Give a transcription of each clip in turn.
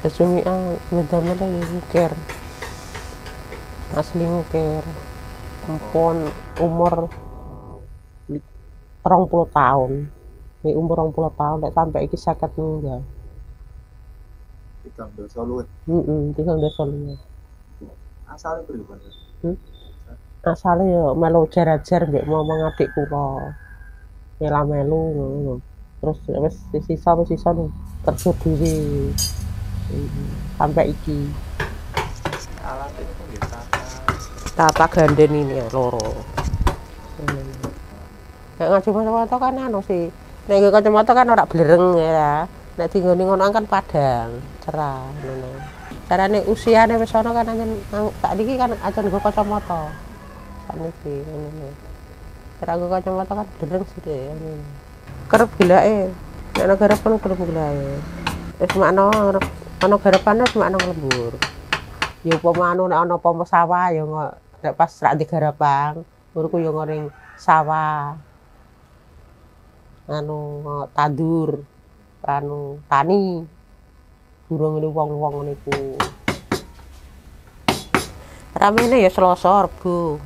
Kesumian meda-meda ngukir. Asli ngukir. Ampun umur 30 tahun. Ini umur 30 tahun nek sampai iki 50 nunggal. Tigang dosa luwih. Tigang dosa luwih. Asale pripun? Asale yo melu jar-jar mbek momong adik kula. Mela melu ngono. Terus wis sisa kerja dhewe. Sampai iki. Alat itu nggih Tata ganden ini ya loro. Nek kacamata kan anu sih. Nek kacamata kan ora blereng ya. Nek dinggone ngono kan padang, cerah ngono. Carane usiane wis ana kan anjen tak niki kan aja nggo kacamata. Sak niki ngono. Cara nggo kacamata kan blereng sih ngono. Kerep gilake. Nek ana garepan kerep gilake. Wis makno ana garepane wis makno lembur. Ya upama anu nek ana pompa sawah ya nek pas rak di garapang, urku ya ngoring sawah. Anu tandur, anu tani. Durung ngene wong-wong niku. Ramene ya Selasa Rebo.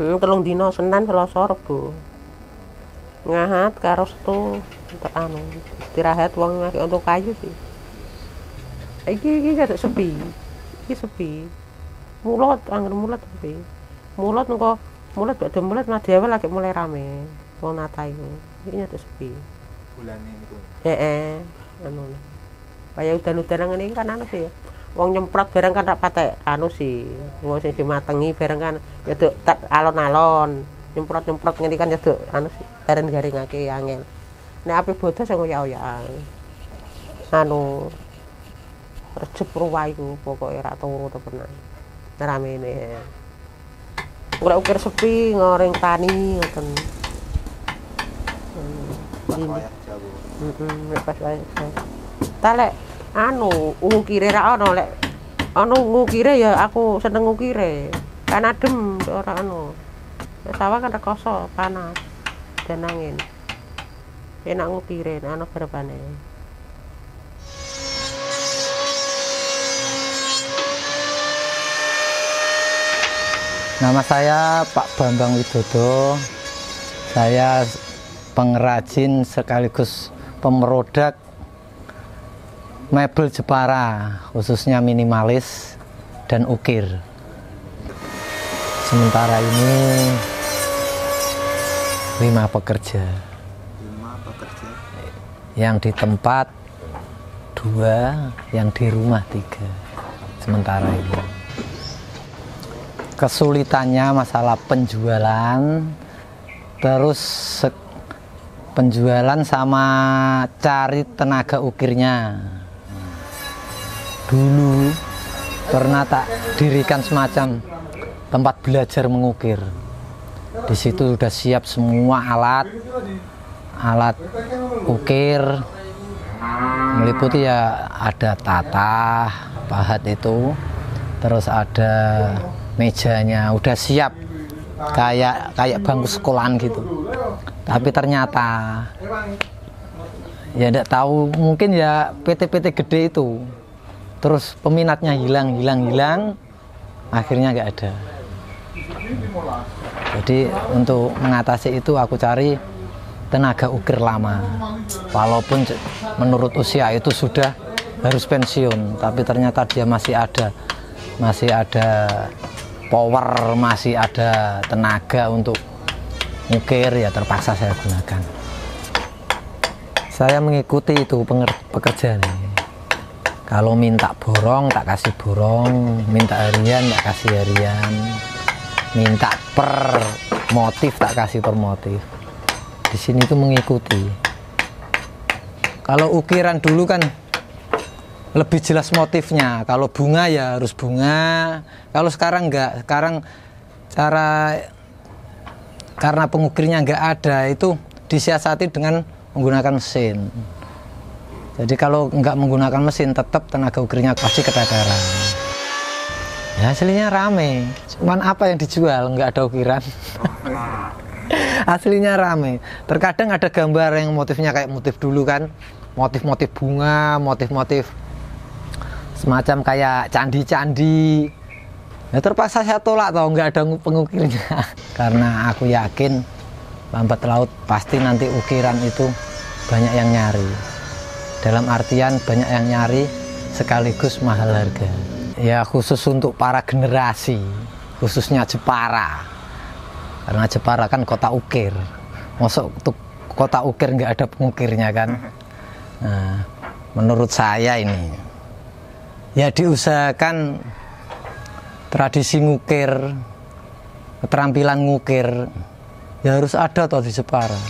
3 dina Senin Selasa Rebo. Ngahat karo Setu untuk anu istirahat wong ngake untuk kayu sih. Iki gak sepi. Iki sepi. Mulut angger mulut sepi. Mulut engko mulut badhe mulut madhewe lagi mulai rame. Wong nata iku. Iki nyate sepi. Bulane niku. Heeh. Anu. Kaya udan-udan ngene iki kan anu sih. Wong nyemprot barang kan rak patek anu sih. Wong sing dimatengi barang kan ya alon-alon. Nyemprot-nyemprot ngene kan ya anu sih. Bareng garingake angel. Nek ape bodos sing oyak-oyakan. Anu rejep ruwah iku pokoke rak turu tenan. Ramene. Ora ukir sepi ngoreng tani ngoten. Pas wayah Jawa. Nek pas wayah. Ta lek anu ngukire ra ono lek ana ngukire ya aku seneng ngukire. Kan adem ora anu. Sawah kan rekoso panas dan angin. Enak ngukire nek ana garepane. Nama saya Pak Bambang Widodo. Saya pengrajin sekaligus pemerodak mebel Jepara, khususnya minimalis dan ukir. Sementara ini 5 pekerja. 5 pekerja. Yang di tempat 2, yang di rumah 3. Sementara ini. Kesulitannya masalah penjualan, terus penjualan sama cari tenaga ukirnya. Dulu pernah tak dirikan semacam tempat belajar mengukir. Di situ sudah siap semua alat ukir, meliputi ya ada tatah, pahat itu, terus ada mejanya udah siap kayak bangku sekolahan gitu. Tapi ternyata ya enggak tahu, mungkin ya PT-PT gede itu. Terus peminatnya hilang, akhirnya nggak ada. Jadi untuk mengatasi itu aku cari tenaga ukir lama. Walaupun menurut usia itu sudah harus pensiun, tapi ternyata dia masih ada power, masih ada tenaga untuk ngukir, ya terpaksa saya gunakan. Saya mengikuti itu pekerjaan ini. Kalau minta borong tak kasih borong, minta harian tak kasih harian, minta per motif tak kasih per motif. Di sini itu mengikuti. Kalau ukiran dulu kan lebih jelas motifnya. Kalau bunga ya harus bunga. Kalau sekarang enggak. Sekarang karena pengukirnya enggak ada, itu disiasati dengan menggunakan mesin. Jadi kalau enggak menggunakan mesin, tetap tenaga ukirnya pasti keteteran. Ya, hasilnya rame. Cuman apa yang dijual? Enggak ada ukiran. Aslinya rame. Terkadang ada gambar yang motifnya kayak motif dulu kan. Motif-motif bunga, motif-motif semacam kayak candi-candi. Ya terpaksa saya tolak toh, nggak ada pengukirnya. Karena aku yakin lambat laut pasti nanti ukiran itu banyak yang nyari. Dalam artian banyak yang nyari sekaligus mahal harga. Ya khusus untuk para generasi, khususnya Jepara. Karena Jepara kan kota ukir. Masuk kota ukir nggak ada pengukirnya kan. Nah, menurut saya ini ya diusahakan tradisi ngukir, keterampilan ngukir ya harus ada toh di Jepara.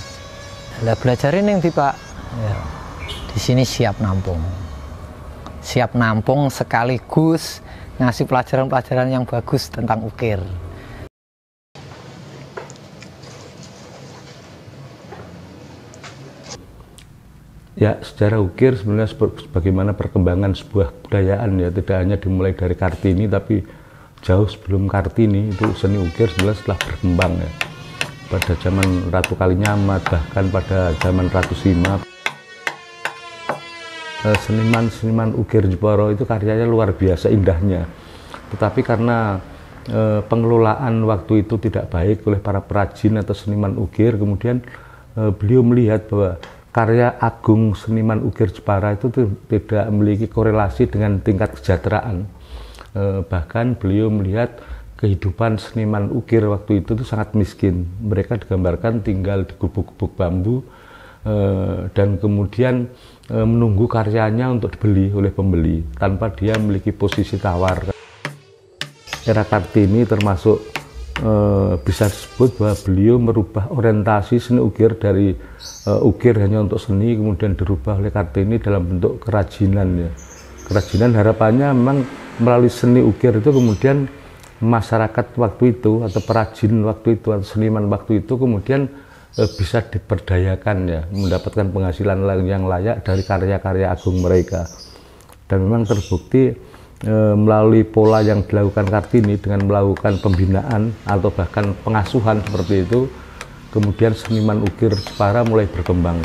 Lah belajarin yang di Pak. Ya, di sini siap nampung. Siap nampung sekaligus ngasih pelajaran-pelajaran yang bagus tentang ukir. Ya, sejarah ukir sebenarnya bagaimana perkembangan sebuah kebudayaan ya, tidak hanya dimulai dari Kartini, tapi jauh sebelum Kartini itu seni ukir sebenarnya setelah berkembang ya. Pada zaman Ratu Kalinyamat, bahkan pada zaman Ratu Sima, seniman-seniman ukir Jepara itu karyanya luar biasa indahnya. Tetapi karena pengelolaan waktu itu tidak baik oleh para perajin atau seniman ukir, kemudian beliau melihat bahwa karya agung seniman ukir Jepara itu tidak memiliki korelasi dengan tingkat kesejahteraan. Bahkan beliau melihat kehidupan seniman ukir waktu itu sangat miskin. Mereka digambarkan tinggal di gubuk-gubuk bambu dan kemudian menunggu karyanya untuk dibeli oleh pembeli tanpa dia memiliki posisi tawar. Era Kartini termasuk bisa disebut bahwa beliau merubah orientasi seni ukir dari ukir hanya untuk seni, kemudian dirubah oleh Kartini dalam bentuk kerajinan ya. Kerajinan harapannya memang melalui seni ukir itu kemudian masyarakat waktu itu atau perajin waktu itu atau seniman waktu itu kemudian bisa diberdayakan ya, mendapatkan penghasilan yang layak dari karya-karya agung mereka. Dan memang terbukti melalui pola yang dilakukan Kartini dengan melakukan pembinaan atau bahkan pengasuhan seperti itu, kemudian seniman ukir Jepara mulai berkembang.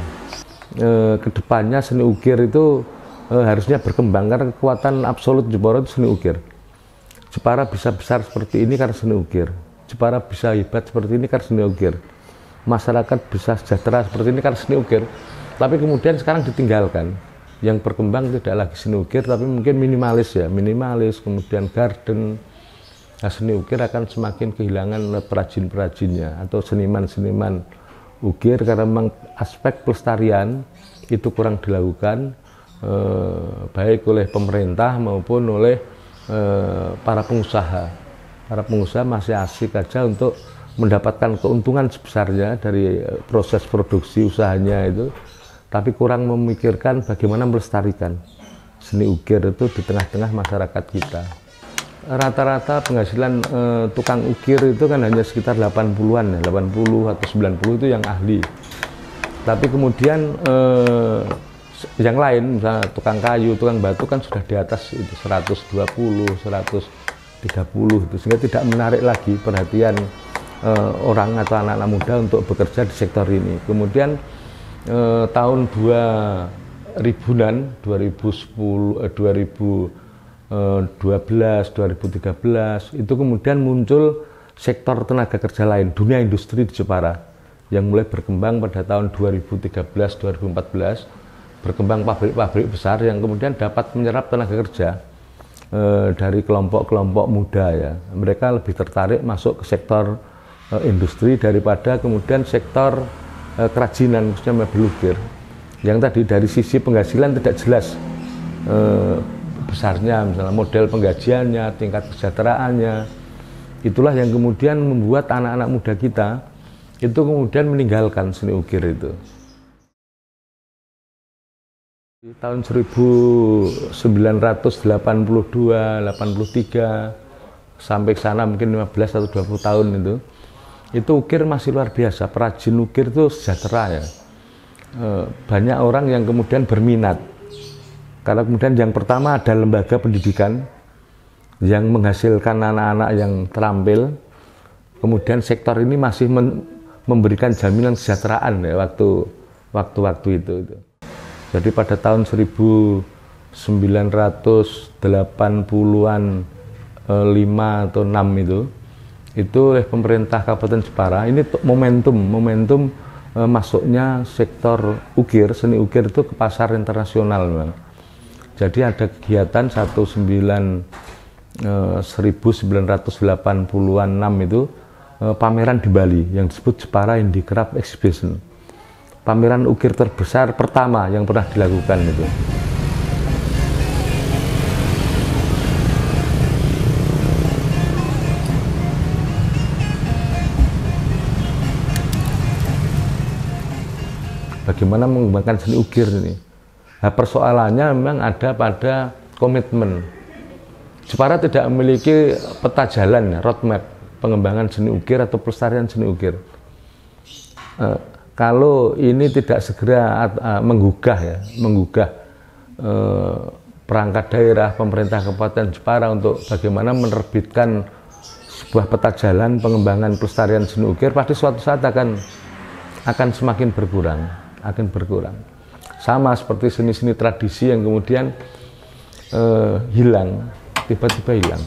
Kedepannya seni ukir itu harusnya berkembang karena kekuatan absolut Jepara itu seni ukir. Jepara bisa besar seperti ini karena seni ukir. Jepara bisa hebat seperti ini karena seni ukir. Masyarakat bisa sejahtera seperti ini karena seni ukir. Tapi kemudian sekarang ditinggalkan. Yang berkembang tidak lagi seni ukir, tapi mungkin minimalis ya, minimalis, kemudian garden. Nah, seni ukir akan semakin kehilangan perajin-perajinnya atau seniman-seniman ukir karena memang aspek pelestarian itu kurang dilakukan baik oleh pemerintah maupun oleh para pengusaha. Para pengusaha masih asik aja untuk mendapatkan keuntungan sebesarnya dari proses produksi usahanya itu, tapi kurang memikirkan bagaimana melestarikan seni ukir itu di tengah-tengah masyarakat kita. Rata-rata penghasilan tukang ukir itu kan hanya sekitar 80-an ya, 80 atau 90 itu yang ahli. Tapi kemudian yang lain, misalnya tukang kayu, tukang batu kan sudah di atas itu 120, 130 itu, sehingga tidak menarik lagi perhatian orang atau anak-anak muda untuk bekerja di sektor ini. Kemudian tahun 2000-an, 2010, 2012, 2013 itu kemudian muncul sektor tenaga kerja lain, dunia industri di Jepara yang mulai berkembang pada tahun 2013-2014, berkembang pabrik-pabrik besar yang kemudian dapat menyerap tenaga kerja dari kelompok-kelompok muda ya. Mereka lebih tertarik masuk ke sektor industri daripada kemudian sektor kerajinan, khususnya mebel ukir, yang tadi dari sisi penghasilan tidak jelas besarnya, misalnya model penggajiannya, tingkat kesejahteraannya. Itulah yang kemudian membuat anak-anak muda kita itu kemudian meninggalkan seni ukir itu. Di tahun 1982, 83 sampai sana mungkin 15 atau 20 tahun itu ukir masih luar biasa. Perajin ukir itu sejahtera ya. Banyak orang yang kemudian berminat. Karena kemudian yang pertama ada lembaga pendidikan yang menghasilkan anak-anak yang terampil. Kemudian sektor ini masih memberikan jaminan kesejahteraan ya waktu itu. Jadi pada tahun 1983 1980-an 5 atau 6 itu oleh pemerintah Kabupaten Jepara ini momentum masuknya sektor ukir, seni ukir itu ke pasar internasional memang. Jadi ada kegiatan 1980-an 6 itu pameran di Bali yang disebut Jepara Handicraft Exhibition. Pameran ukir terbesar pertama yang pernah dilakukan itu. Bagaimana mengembangkan seni ukir ini? Nah, persoalannya memang ada pada komitmen. Jepara tidak memiliki peta jalan, roadmap pengembangan seni ukir atau pelestarian seni ukir. Kalau ini tidak segera menggugah perangkat daerah, pemerintah Kabupaten Jepara untuk bagaimana menerbitkan sebuah peta jalan pengembangan pelestarian seni ukir, pasti suatu saat akan semakin berkurang. Sama seperti seni-seni tradisi yang kemudian hilang, tiba-tiba hilang.